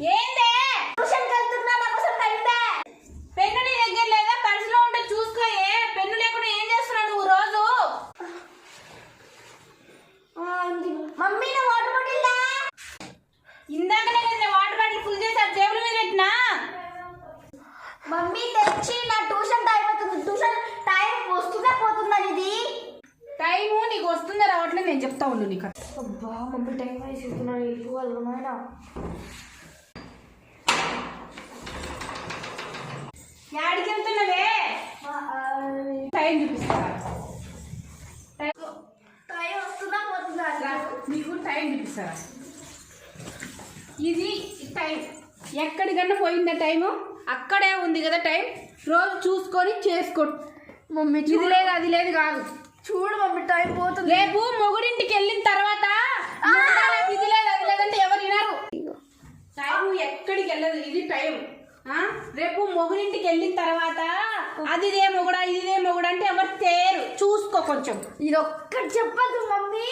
ఏందే ట్యూషన్ వెళ్తున్నా నా కోసం టైం దే పెన్ను నీ దగ్గర లేదా పర్సులో ఉంటే చూసుకోయే పెన్ను లేకుండా ఏం చేస్తున్నావు నువ్వు రోజు మమ్మీ నా వాటర్ బాటిల్ దా ఇందాకనే నేను వాటర్ బాటిల్ ఫుల్ చేసి ఆ టేబుల్ మీద పెట్టినా మమ్మీ తెచ్చి నా ట్యూషన్ టైం అవుతుంది ట్యూషన్ టైం వస్తుందా పోతుందా ఇది టైము నీకు వస్తుందా రావట్లేదు నేను చెప్తా ఉండు నీకు అబ్బా మమ్మీ టైం వేసుకున్నాను వెళ్ళిపోవాలి నాయన యాడికి వెళ్తున్నావే టైం చూపిస్తారా టైం వస్తుందా పోతుందా నీకు టైం చూపిస్తారా ఇది టైం ఎక్కడికన్నా పోయిందా టైము అక్కడే ఉంది కదా టైం రోజు చూసుకొని చేసుకో మమ్మీ ఇది లేదు అది లేదు కాదు చూడు మమ్మీ టైం పోతుంది రేపు మొగుడింటికి వెళ్ళిన తర్వాత ఇది లేదు అది లేదంటే ఎవరు వినరు టైం ఎక్కడికి వెళ్ళదు ఇది టైం రేపు మొగుడింటికి వెళ్ళిన తర్వాత అదిదే మొగుడా ఇదిదే మొగుడు అంటే ఎవరు తేరు చూసుకో కొంచెం ఇది ఒక్కటి చెప్పదు మమ్మీ